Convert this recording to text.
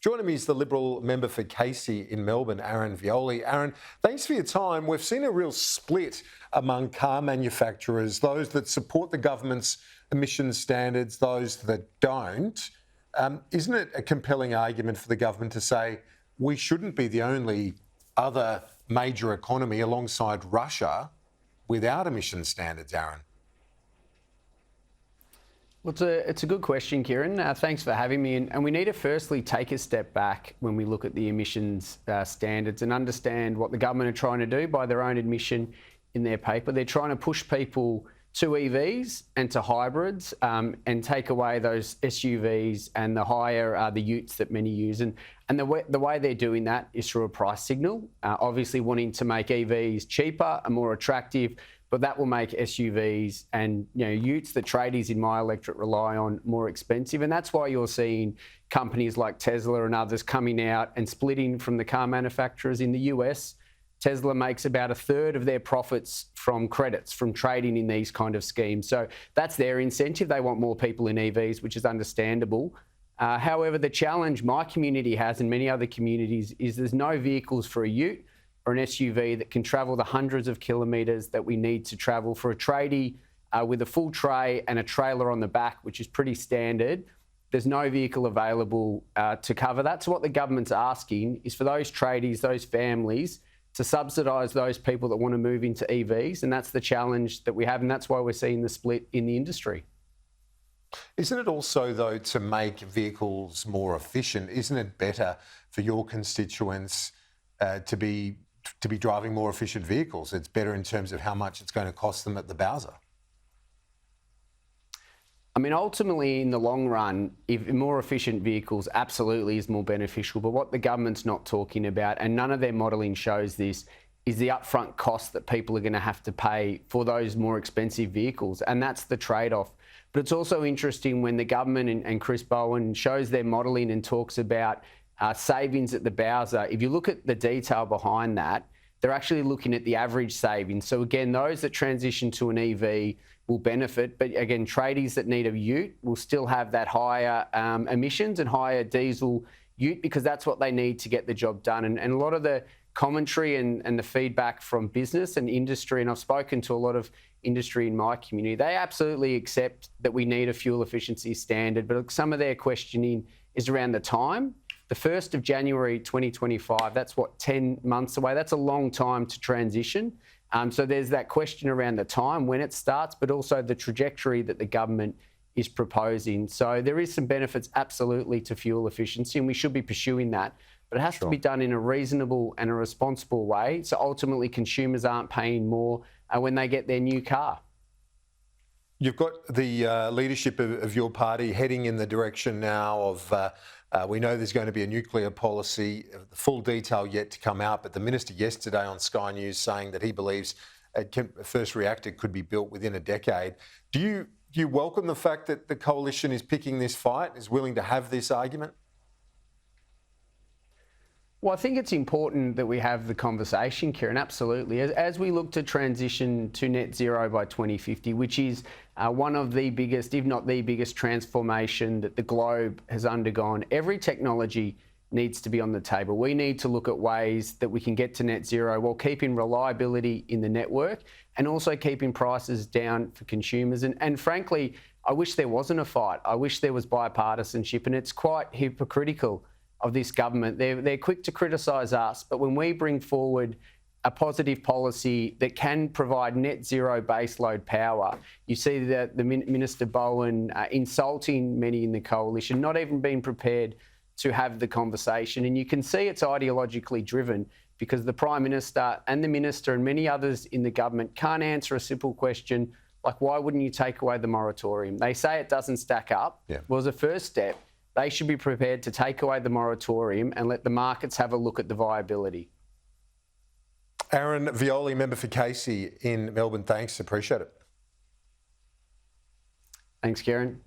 Joining me is the Liberal member for Casey in Melbourne, Aaron Violi. Aaron, thanks for your time. We've seen a real split among car manufacturers, those that support the government's emissions standards, those that don't. Isn't it a compelling argument for the government to say we shouldn't be the only other major economy alongside Russia without emission standards, Aaron? Well, it's a good question, Kieran. Thanks for having me. And we need to firstly take a step back when we look at the emissions standards and understand what the government are trying to do by their own admission in their paper. They're trying to push people to EVs and to hybrids and take away those SUVs and the higher the utes that many use. And the way they're doing that is through a price signal, obviously wanting to make EVs cheaper and more attractive, but that will make SUVs and utes that tradies in my electorate rely on more expensive. And that's why you're seeing companies like Tesla and others coming out and splitting from the car manufacturers. In the US, Tesla makes about a third of their profits from credits, from trading in these kind of schemes. So that's their incentive. They want more people in EVs, which is understandable. However, the challenge my community has and many other communities is there's no vehicles for a ute or an SUV that can travel the hundreds of kilometres that we need to travel for a tradie with a full tray and a trailer on the back, which is pretty standard. There's no vehicle available to cover that. So what the government's asking is for those tradies, those families, to subsidise those people that want to move into EVs. And that's the challenge that we have. And that's why we're seeing the split in the industry. Isn't it also, though, to make vehicles more efficient? Isn't it better for your constituents to be driving more efficient vehicles? It's better in terms of how much it's going to cost them at the Bowser. I mean, ultimately, in the long run, if more efficient vehicles absolutely is more beneficial. But what the government's not talking about, and none of their modelling shows this, is the upfront cost that people are going to have to pay for those more expensive vehicles. And that's the trade-off. But it's also interesting when the government and Chris Bowen shows their modelling and talks about savings at the Bowser. If you look at the detail behind that, they're actually looking at the average savings. So again, those that transition to an EV will benefit, but again, tradies that need a ute will still have that higher emissions and higher diesel ute because that's what they need to get the job done. And a lot of the commentary and the feedback from business and industry, and I've spoken to a lot of industry in my community, they absolutely accept that we need a fuel efficiency standard, but some of their questioning is around the time. The 1st of January 2025, that's 10 months away. That's a long time to transition. So there's that question around the time when it starts, but also the trajectory that the government is proposing. So there is some benefits absolutely to fuel efficiency, and we should be pursuing that. But it has to be done in a reasonable and a responsible way. So ultimately consumers aren't paying more when they get their new car. You've got the leadership of your party heading in the direction now of, we know there's going to be a nuclear policy, the full detail yet to come out, but the minister yesterday on Sky News saying that he believes a first reactor could be built within a decade. Do you welcome the fact that the coalition is picking this fight, is willing to have this argument? Well, I think it's important that we have the conversation, Kieran, absolutely. As we look to transition to net zero by 2050, which is one of the biggest, if not the biggest transformation that the globe has undergone, every technology needs to be on the table. We need to look at ways that we can get to net zero while keeping reliability in the network and also keeping prices down for consumers. And frankly, I wish there wasn't a fight. I wish there was bipartisanship, and it's quite hypocritical of this government. They're quick to criticise us, but when we bring forward a positive policy that can provide net zero baseload power, you see that the Minister Bowen insulting many in the coalition, not even being prepared to have the conversation. And you can see it's ideologically driven because the Prime Minister and the Minister and many others in the government can't answer a simple question like, why wouldn't you take away the moratorium? They say it doesn't stack up. Yeah. Well, as a first step, they should be prepared to take away the moratorium and let the markets have a look at the viability. Aaron Violi, member for Casey in Melbourne, thanks. Appreciate it. Thanks, Kieran.